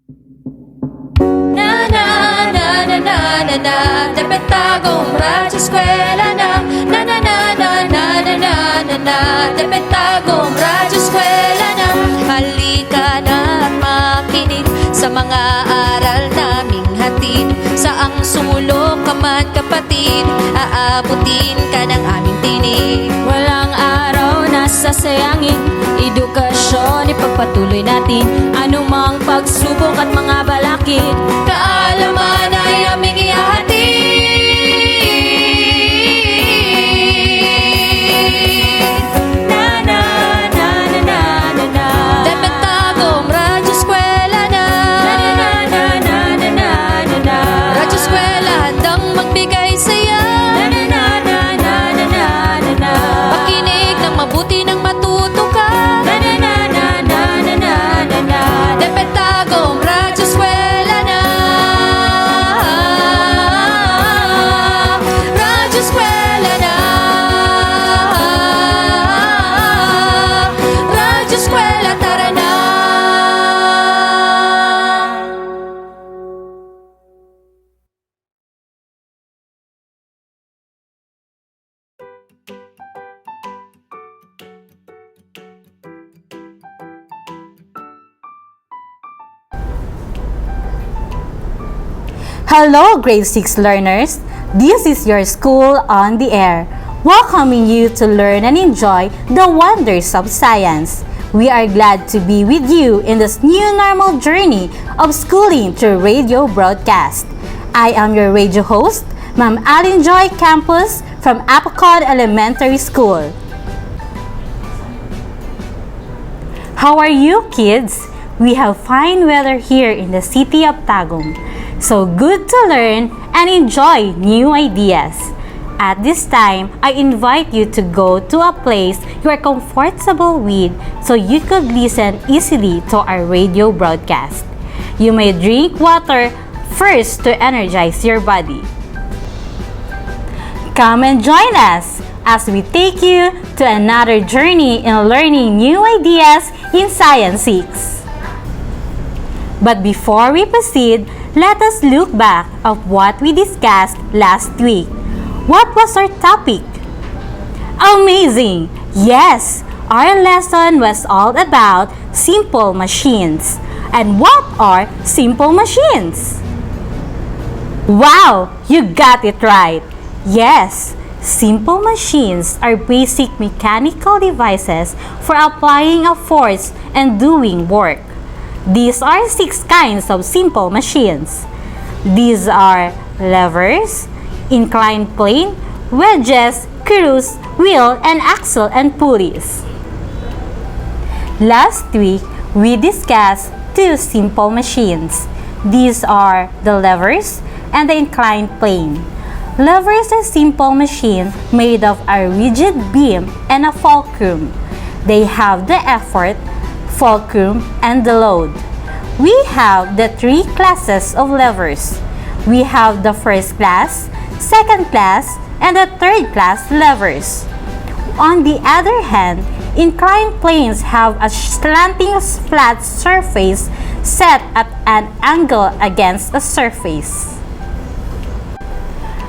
Na na na na na na na, dapat tagong radyo eskwela na. Na na na na na na na na na, dapat tagong radyo eskwela na. Halika na at makinig sa mga aral naming hatid. Saang sulok ka man kapatid, aabutin ka ng aming tinig. Walang araw na sasayangin, edukasyon ipagpatuloy natin. Anumang pagsubok at mga balakid, Kaalaman ay aming ihahatid. na na na na na na na. Dapat tagong radyo eskwela na. Na na na na na na na na. Radyo eskwela handang magbigay saya. Na na na na na na na na na. Makinig ng mabuti nang matuto ka. Na na na na na na na na na. Dapat tagong radyo eskwela na. Radyo eskwela na. Radyo eskwela, tara na. Hello, grade 6 learners. This is your school on the air, welcoming you to learn and enjoy the wonders of science. We are glad to be with you in this new normal journey of schooling through radio broadcast. I am your radio host, Ma'am ALLYN Campos from Apocon Elementary School. How are you, kids? We have fine weather here in the city of Tagum. So good to learn and enjoy new ideas. At this time, I invite you to go to a place you are comfortable with so you could listen easily to our radio broadcast. You may drink water first to energize your body. Come and join us as we take you to another journey in learning new ideas in Science 6. But before we proceed, let us look back of what we discussed last week. What was our topic? Amazing! Yes, our lesson was all about simple machines. And what are simple machines? Wow, you got it right. Yes, simple machines are basic mechanical devices for applying a force and doing work. These are 6 kinds of simple machines. These are levers, inclined plane, wedges, screws, wheel, and axle and pulleys. Last week, we discussed 2 simple machines. These are the levers and the inclined plane. Lever is a simple machine made of a rigid beam and a fulcrum. They have the effort, fulcrum, and the load. We have the 3 classes of levers. We have the first class, second class, and the third class levers. On the other hand, inclined planes have a slanting flat surface set at an angle against a surface.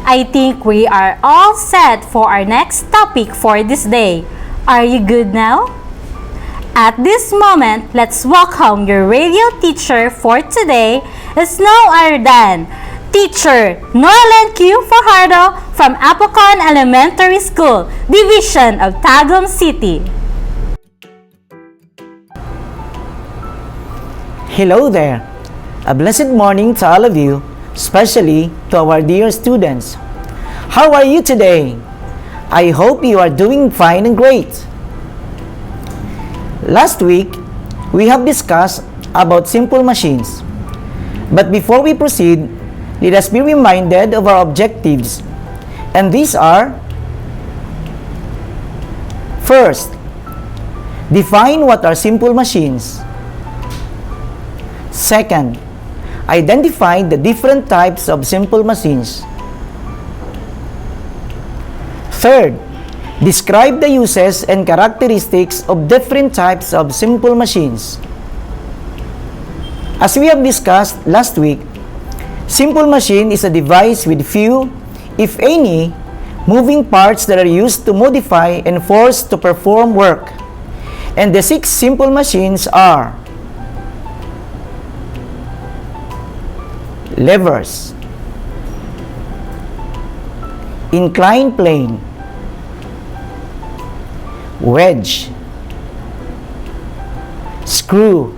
I think we are all set for our next topic for this day. Are you good now? At this moment, let's welcome your radio teacher for today. It's no other than Teacher NORLAND FAJARDO from Apocon Elementary School, Division of Tagum City. Hello there. A blessed morning to all of you, especially to our dear students. How are you today? I hope you are doing fine and great. Last week, we have discussed about simple machines. But before we proceed, let us be reminded of our objectives. And these are: first, define what are simple machines. Second, identify the different types of simple machines. Third, describe the uses and characteristics of different types of simple machines. As we have discussed last week, simple machine is a device with few, if any, moving parts that are used to modify and force to perform work. And the 6 simple machines are levers, inclined plane, wedge, screw,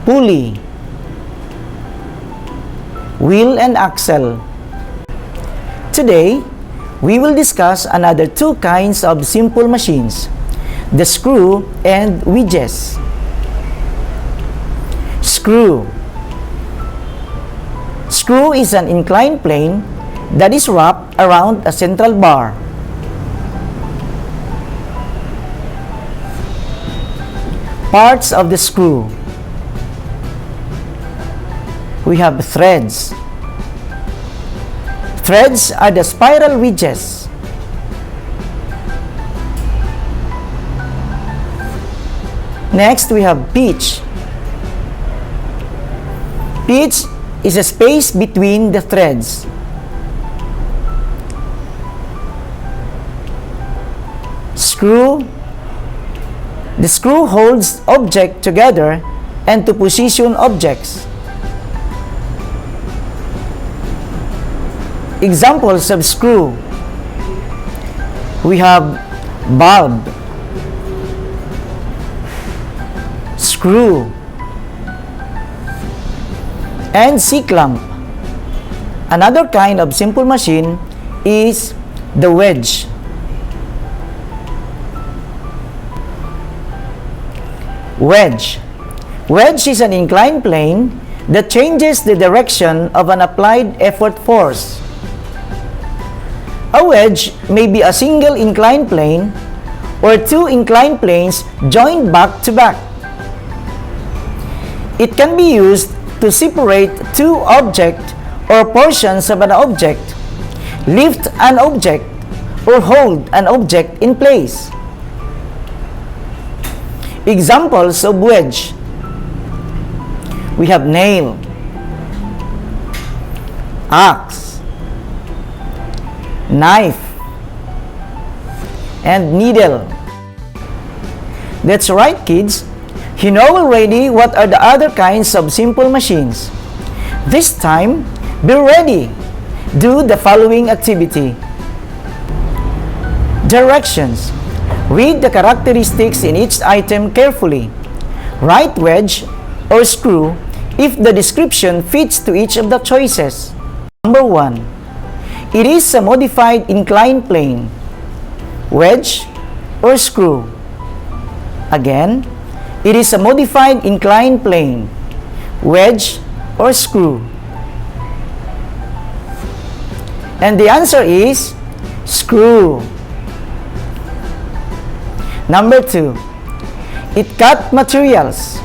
pulley, wheel and axle. Today, we will discuss another 2 kinds of simple machines, the screw and wedges. Screw. Screw is an inclined plane that is wrapped around a central bar. Parts of the screw. We have threads. Threads are the spiral wedges. Next, we have pitch. Pitch is a space between the threads. Screw. The screw holds objects together and to position objects. Examples of screw. We have bulb, screw, and C-clamp. Another kind of simple machine is the wedge. Wedge. Wedge is an inclined plane that changes the direction of an applied effort force. A wedge may be a single inclined plane or 2 inclined planes joined back to back. It can be used to separate 2 objects or portions of an object, lift an object, or hold an object in place. Examples of wedge. We have nail, axe, knife, and needle. That's right, kids. You know already what are the other kinds of simple machines. This time, be ready. Do the following activity. Directions. Read the characteristics in each item carefully. Write wedge or screw if the description fits to each of the choices. Number 1. It is a modified inclined plane. Wedge or screw. Again, it is a modified inclined plane. Wedge or screw. And the answer is screw. Number 2. It cut materials.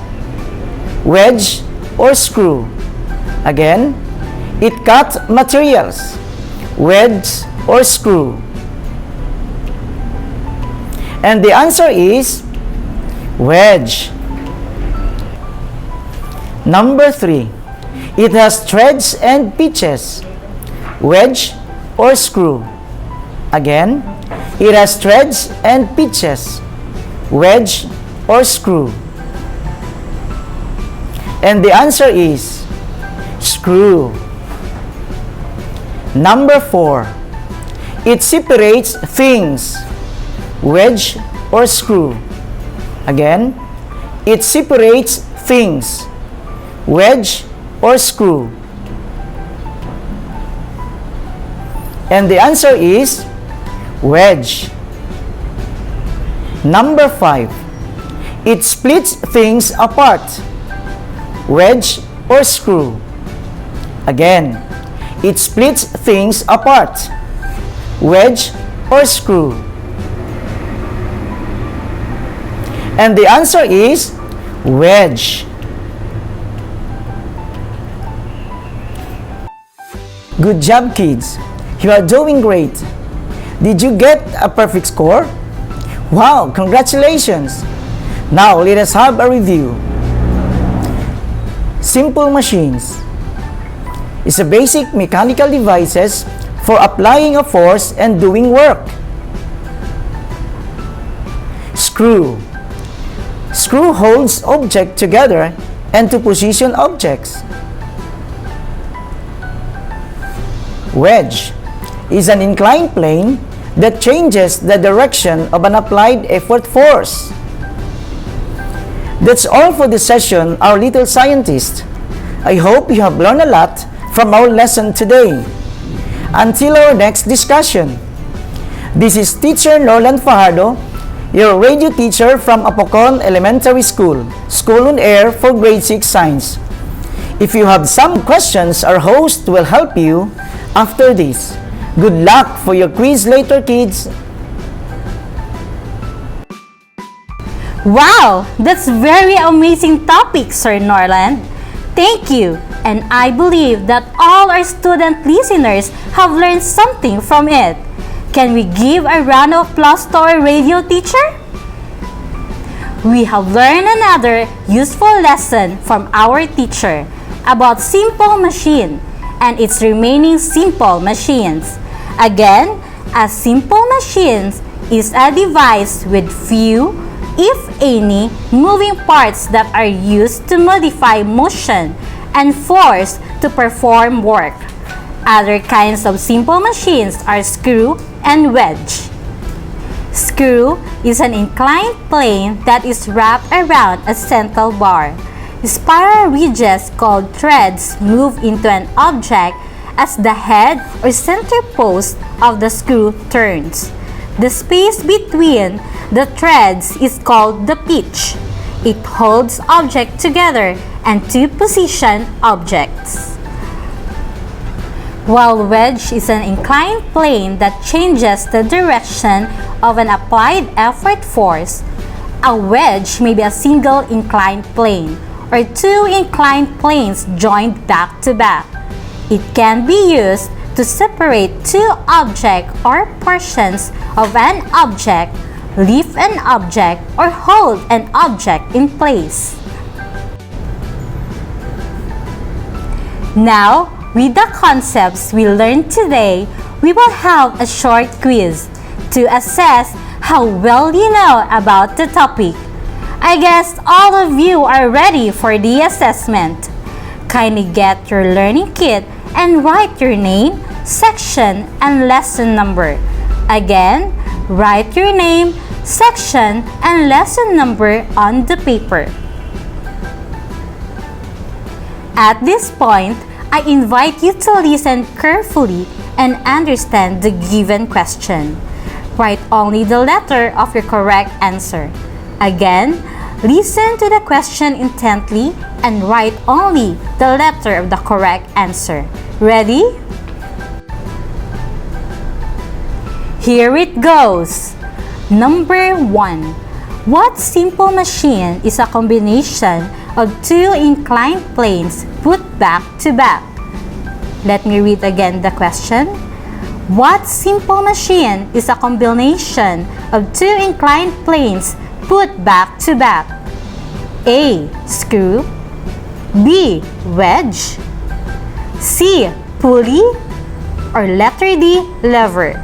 Wedge or screw. Again, it cut materials. Wedge or screw. And the answer is wedge. Number 3. It has threads and pitches. Wedge or screw. Again, it has threads and pitches. Wedge or screw. And the answer is screw. Number 4. It separates things. Wedge or screw. Again, it separates things. Wedge or screw. And the answer is wedge. Number 5. It splits things apart. Wedge or screw. Again, it splits things apart. Wedge or screw. And the answer is wedge. Good job, kids. You are doing great. Did you get a perfect score? Wow, congratulations. Now, let us have a review. simple machines is a basic mechanical devices for applying a force and doing work. Screw. Screw holds object together and to position objects. Wedge is an inclined plane that changes the direction of an applied effort force. That's all for this session, our little scientists. I hope you have learned a lot from our lesson today. Until our next discussion, this is Teacher NORLAND FAJARDO, your radio teacher from Apocon Elementary School, School on Air for Grade 6 Science. If you have some questions, our host will help you after this. Good luck for your quiz later, kids! Wow! That's very amazing topic, Sir Norland. Thank you, and I believe that all our student listeners have learned something from it. Can we give a round of applause to our radio teacher? We have learned another useful lesson from our teacher about simple machine and its remaining simple machines. Again, a simple machine is a device with few, if any, moving parts that are used to modify motion and force to perform work. Other kinds of simple machines are screw and wedge. Screw is an inclined plane that is wrapped around a central bar. Spiral ridges called threads move into an object as the head or center post of the screw turns. The space between the threads is called the pitch. It holds objects together and to position objects. While wedge is an inclined plane that changes the direction of an applied effort force, a wedge may be a single inclined plane or two inclined planes joined back to back. It can be used to separate two objects or portions of an object, lift an object, or hold an object in place. Now, with the concepts we learned today, we will have a short quiz to assess how well you know about the topic. I guess all of you are ready for the assessment. Kindly get your learning kit and write your name, section, and lesson number. Again, write your name, section, and lesson number on the paper. At this point, I invite you to listen carefully and understand the given question. Write only the letter of your correct answer. Again, listen to the question intently and write only the letter of the correct answer. Ready? Here it goes. Number 1. What simple machine is a combination of two inclined planes put back to back? Let me read again the question. What simple machine is a combination of two inclined planes put back to back? A. Screw. B. Wedge. C. Pulley. Or letter D. Lever.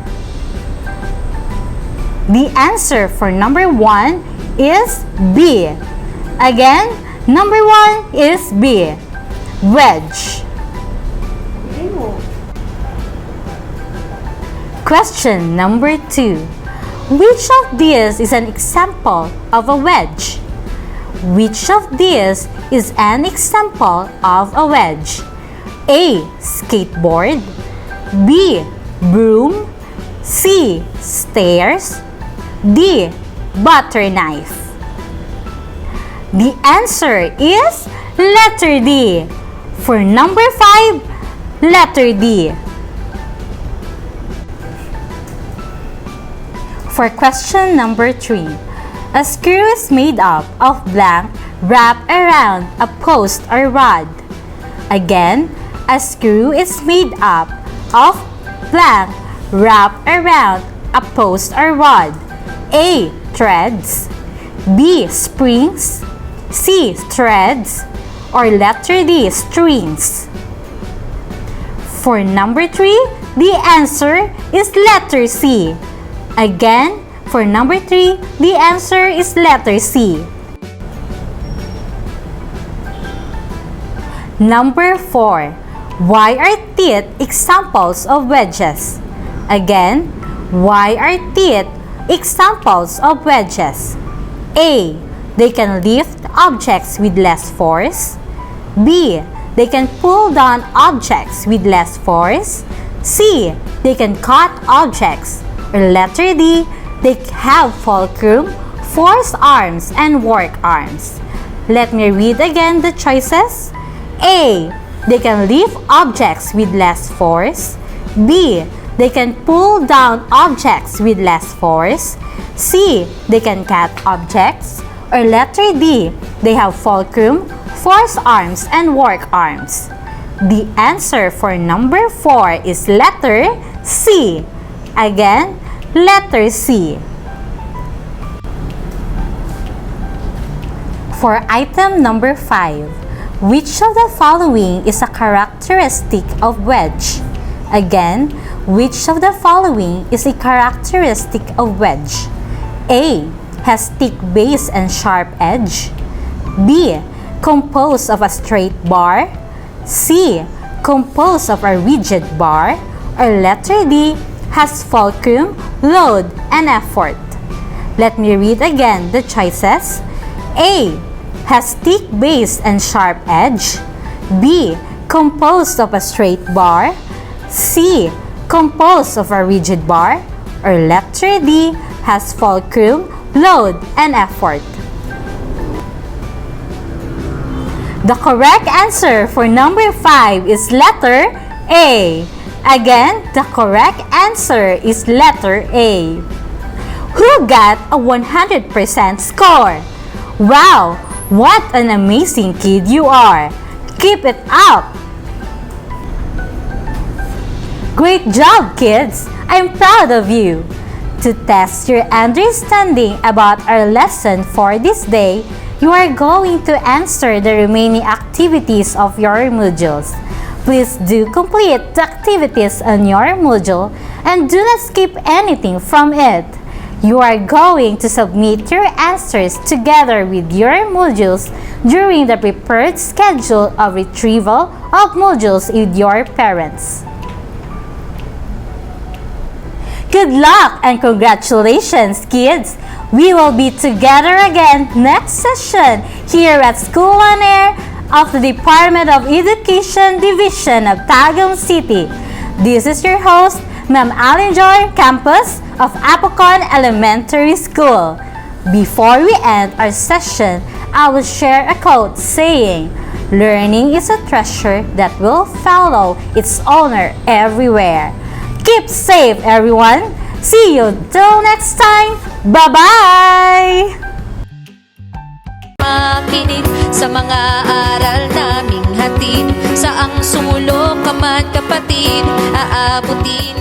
The answer for number 1 is B. Again, number 1 is B. Wedge. Question number 2. Which of these is an example of a wedge? Which of these is an example of a wedge? A. Skateboard. B. Broom. C. Stairs. D. Butter knife. The answer is letter D. For number 5, letter D. For question number 3, a screw is made up of blank wrapped around a post or rod. Again, a screw is made up of blank wrapped around a post or rod. A. Threads. B. Springs. C. Threads. or letter D, strings? For number 3, the answer is letter C. Again, for number 3, the answer is letter C. Number 4. Why are teeth examples of wedges? Again, why are teeth examples of wedges? A. They can lift objects with less force. B. They can pull down objects with less force. C. They can cut objects. Or letter D. They have fulcrum, force arms, and work arms. Let me read again the choices. A. They can lift objects with less force. B. They can pull down objects with less force. C. They can cut objects. Or letter D. They have fulcrum, force arms, and work arms. The answer for number 4 is letter C. Again, letter C. For item number 5, which of the following is a characteristic of wedge? Again, which of the following is a characteristic of wedge? A. Has thick base and sharp edge. B. Composed of a straight bar. C. Composed of a rigid bar. Or letter D. Has fulcrum, load, and effort. Let me read again the choices. A. Has thick base and sharp edge. B. Composed of a straight bar. C. Composed of a rigid bar. Or letter D. Has fulcrum, load, and effort. The correct answer for number 5 is letter A. Again, the correct answer is letter A. Who got a 100% score? Wow! What an amazing kid you are! Keep it up! Great job, kids! I'm proud of you! To test your understanding about our lesson for this day, you are going to answer the remaining activities of your modules. Please do complete the activities on your module and do not skip anything from it. You are going to submit your answers together with your modules during the prepared schedule of retrieval of modules with your parents. Good luck and congratulations, kids! We will be together again next session here at School on Air of the Department of Education Division of Tagum City. This is your host, Ma'am ALLYN Joy, campus of Apocon Elementary School. Before we end our session, I will share a quote saying, "Learning is a treasure that will follow its owner everywhere." Keep safe, everyone! See you till next time! Bye-bye! Makinig sa mga aral naming hatid, saang sulok ka man kapatid, aabutin